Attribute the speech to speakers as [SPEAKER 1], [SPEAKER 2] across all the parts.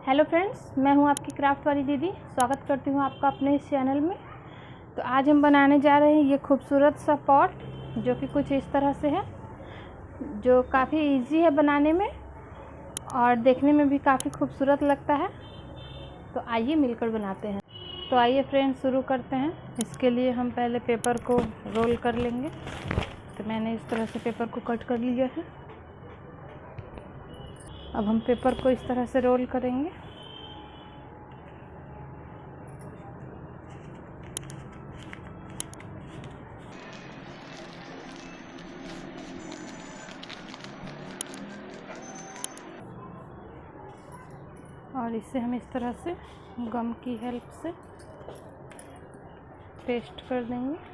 [SPEAKER 1] Hello friends, मैं हूं आपकी क्राफ्ट वाली दीदी। स्वागत करती हूं आपका अपने इस चैनल में। तो आज हम बनाने जा रहे हैं ये खूबसूरत सा पॉट, जो कि कुछ इस तरह से है, जो काफ़ी इजी है बनाने में और देखने में भी काफ़ी खूबसूरत लगता है। तो आइए मिलकर बनाते हैं। तो आइए फ्रेंड्स, शुरू करते हैं। इसके लिए हम पहले पेपर को रोल कर लेंगे। तो मैंने इस तरह से पेपर को कट कर लिया है। अब हम पेपर को इस तरह से रोल करेंगे। और इसे हम इस तरह से गम की हेल्प से पेस्ट कर देंगे।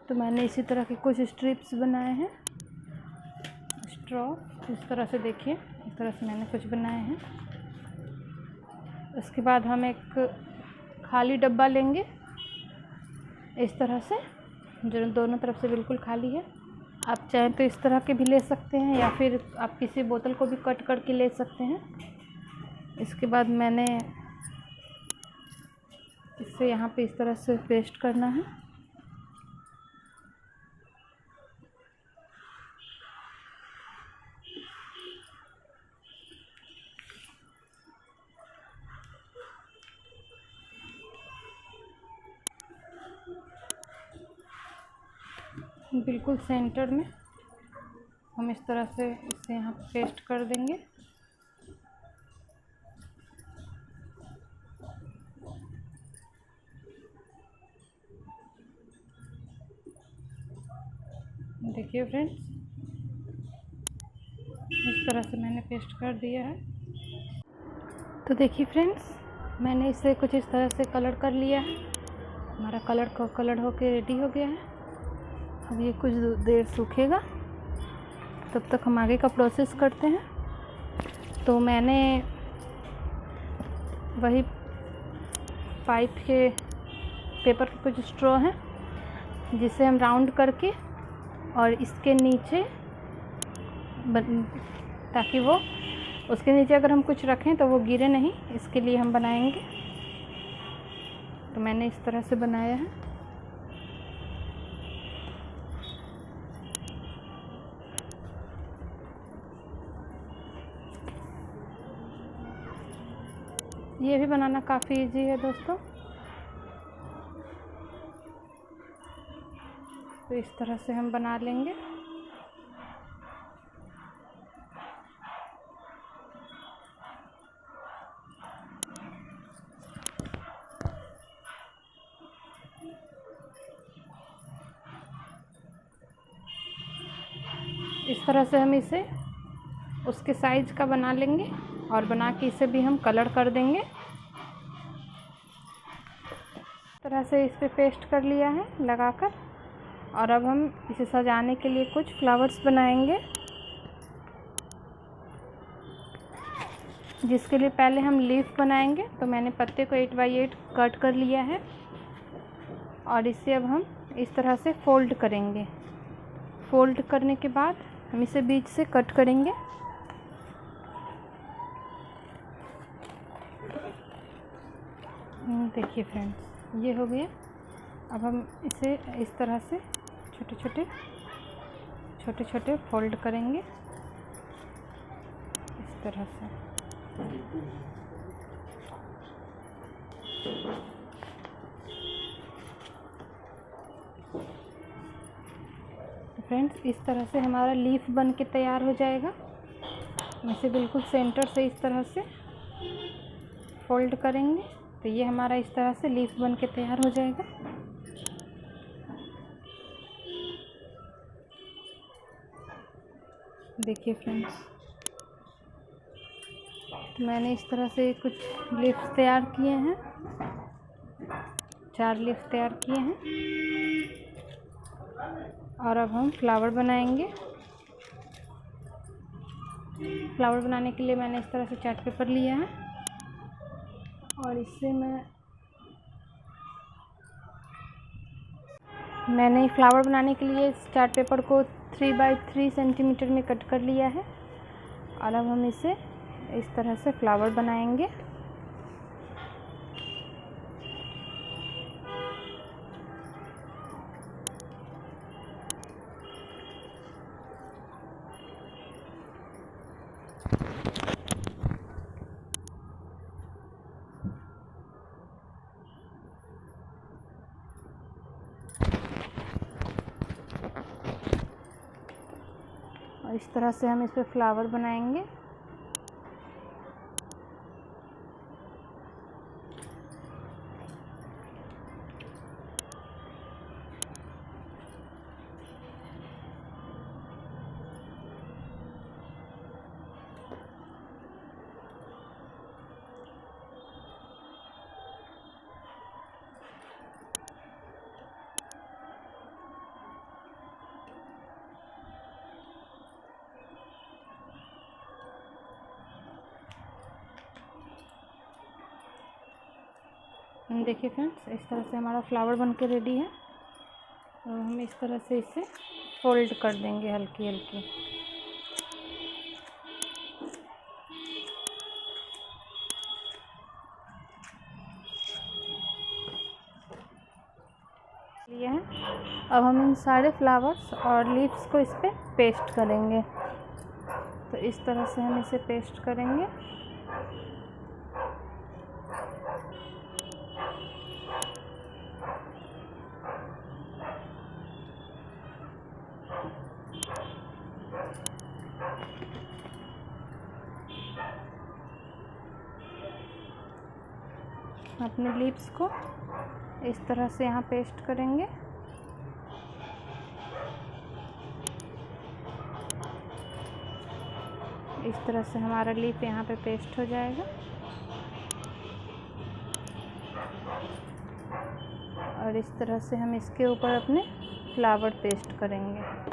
[SPEAKER 1] तो मैंने इसी तरह के कुछ स्ट्रिप्स बनाए हैं, स्ट्रॉ इस तरह से। देखिए, इस तरह से मैंने कुछ बनाए हैं। उसके बाद हम एक खाली डब्बा लेंगे इस तरह से, जो दोनों तरफ से बिल्कुल खाली है। आप चाहें तो इस तरह के भी ले सकते हैं, या फिर आप किसी बोतल को भी कट करके ले सकते हैं। इसके बाद मैंने इसे यहाँ पे इस तरह से पेस्ट करना है। बिल्कुल सेंटर में हम इस तरह से इसे यहाँ पेस्ट कर देंगे। देखिए फ्रेंड्स, इस तरह से मैंने पेस्ट कर दिया है। तो देखिए फ्रेंड्स, मैंने इसे कुछ इस तरह से कलर कर लिया है। हमारा कलर होके रेडी हो गया है। अब ये कुछ देर सूखेगा, तब तक हम आगे का प्रोसेस करते हैं। तो मैंने वही पाइप के पेपर के कुछ स्ट्रॉ हैं, जिसे हम राउंड करके और इसके नीचे, ताकि वो उसके नीचे अगर हम कुछ रखें तो वो गिरे नहीं, इसके लिए हम बनाएंगे। तो मैंने इस तरह से बनाया है। ये भी बनाना काफ़ी इजी है दोस्तों। तो इस तरह से हम बना लेंगे। इस तरह से हम इसे उसके साइज का बना लेंगे और बना के इसे भी हम कलर कर देंगे। इस तरह से इस पे पेस्ट कर लिया है लगाकर। और अब हम इसे सजाने के लिए कुछ फ्लावर्स बनाएंगे, जिसके लिए पहले हम लीफ बनाएंगे। तो मैंने पत्ते को 8x8 कट कर लिया है और इसे अब हम इस तरह से फोल्ड करेंगे। फोल्ड करने के बाद हम इसे बीच से कट करेंगे। देखिए फ्रेंड्स, ये हो गया। अब हम इसे इस तरह से छोटे छोटे फोल्ड करेंगे, इस तरह से। फ्रेंड्स, इस तरह से हमारा लीफ बन के तैयार हो जाएगा। हम इसे बिल्कुल सेंटर से इस तरह से फोल्ड करेंगे, तो ये हमारा इस तरह से लीफ बन के तैयार हो जाएगा। देखिए फ्रेंड्स, तो मैंने इस तरह से कुछ लीफ्स तैयार किए हैं, 4 लीफ तैयार किए हैं। और अब हम फ्लावर बनाएंगे। फ्लावर बनाने के लिए मैंने इस तरह से चार्ट पेपर लिया है और इससे मैं मैंने फ्लावर बनाने के लिए इस चार्ट पेपर को 3 बाई 3 सेंटीमीटर में कट कर लिया है और अब हम इसे इस तरह से फ्लावर बनाएंगे। और इस तरह से हम इस पर फ्लावर बनाएंगे। देखिए फ्रेंड्स, इस तरह से हमारा फ्लावर बनके रेडी है और हम इस तरह से इसे फोल्ड कर देंगे हल्की हल्की। ये है। अब हम इन सारे फ्लावर्स और लीव्स को इस पे पेस्ट करेंगे। तो इस तरह से हम इसे पेस्ट करेंगे। अपने लीव्स को इस तरह से यहाँ पेस्ट करेंगे। इस तरह से हमारा लीफ यहाँ पे पेस्ट हो जाएगा और इस तरह से हम इसके ऊपर अपने फ्लावर पेस्ट करेंगे।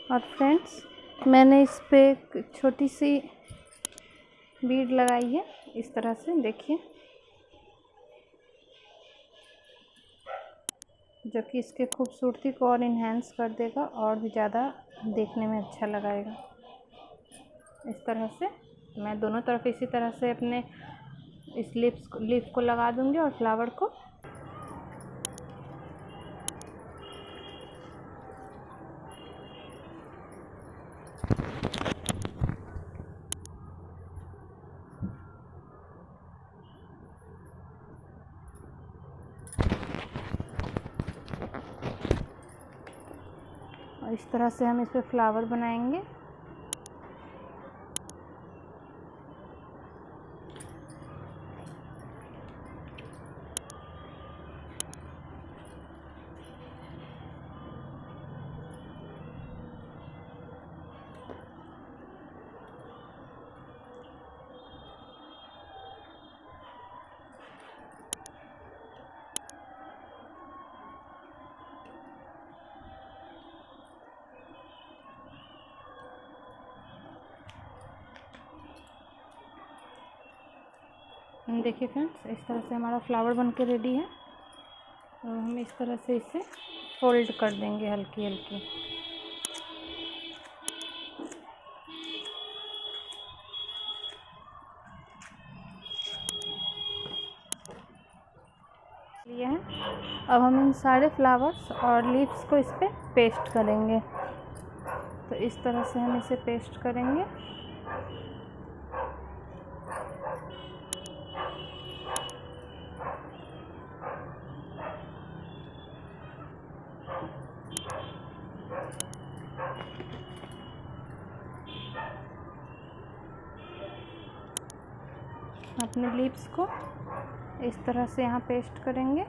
[SPEAKER 1] और फ्रेंड्स, मैंने इस पे एक छोटी सी बीड लगाई है इस तरह से, देखिए, जो कि इसके खूबसूरती को और इन्हेंस कर देगा और भी ज़्यादा देखने में अच्छा लगाएगा। इस तरह से मैं दोनों तरफ इसी तरह से अपने इस लीफ को लगा दूंगी और फ्लावर को। और इस तरह से हम इस पे फ्लावर बनाएंगे। देखिए फ्रेंड्स, इस तरह से हमारा फ्लावर बनके रेडी है और हम इस तरह से इसे फोल्ड कर देंगे हल्की हल्की। ये है। अब हम इन सारे फ्लावर्स और लीव्स को इस पे पेस्ट करेंगे। तो इस तरह से हम इसे पेस्ट करेंगे। अपने लीव्स को इस तरह से यहाँ पेस्ट करेंगे।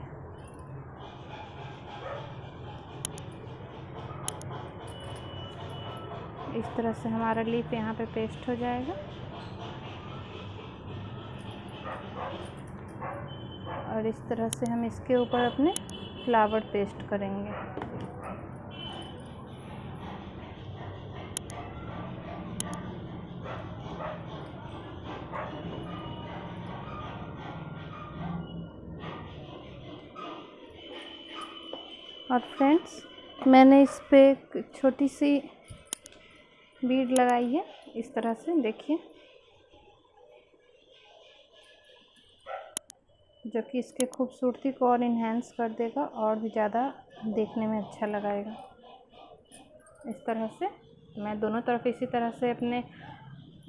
[SPEAKER 1] इस तरह से हमारा लीफ यहाँ पे पेस्ट हो जाएगा और इस तरह से हम इसके ऊपर अपने फ्लावर पेस्ट करेंगे। और फ्रेंड्स, मैंने इस पे एक छोटी सी बीड लगाई है इस तरह से, देखिए, जो कि इसके खूबसूरती को और इन्हेंस कर देगा और भी ज़्यादा देखने में अच्छा लगाएगा। इस तरह से मैं दोनों तरफ इसी तरह से अपने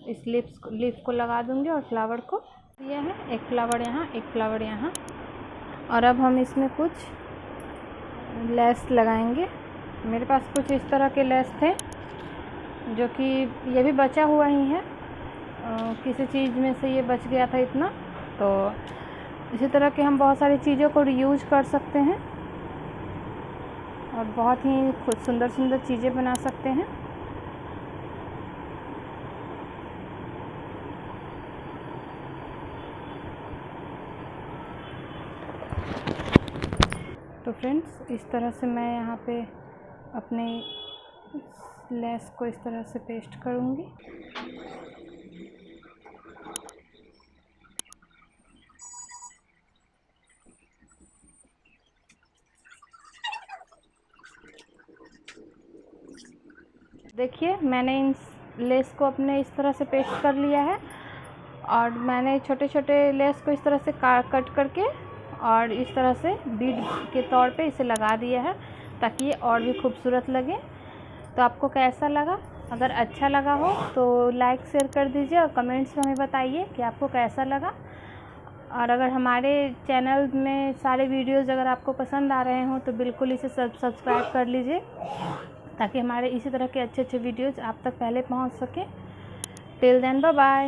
[SPEAKER 1] इस लीफ को लगा दूंगी और फ्लावर को। यह है, एक फ्लावर यहाँ, एक फ्लावर यहाँ। और अब हम इसमें कुछ लेस लगाएंगे। मेरे पास कुछ इस तरह के लेस थे, जो कि ये भी बचा हुआ ही है, किसी चीज़ में से ये बच गया था इतना। तो इसी तरह के हम बहुत सारी चीज़ों को रीयूज कर सकते हैं और बहुत ही सुंदर सुंदर चीज़ें बना सकते हैं। तो फ्रेंड्स, इस तरह से मैं यहाँ पे अपने लेस को इस तरह से पेस्ट करूँगी। देखिए, मैंने इन लेस को अपने इस तरह से पेस्ट कर लिया है और मैंने छोटे छोटे लेस को इस तरह से कट करके और इस तरह से बीड के तौर पे इसे लगा दिया है, ताकि ये और भी खूबसूरत लगे। तो आपको कैसा लगा? अगर अच्छा लगा हो तो लाइक शेयर कर दीजिए और कमेंट्स में हमें बताइए कि आपको कैसा लगा। और अगर हमारे चैनल में सारे वीडियोज़ अगर आपको पसंद आ रहे हों तो बिल्कुल इसे सब्सक्राइब कर लीजिए, ताकि हमारे इसी तरह के अच्छे अच्छे वीडियोज़ आप तक पहले पहुंच सके। Till then, bye bye.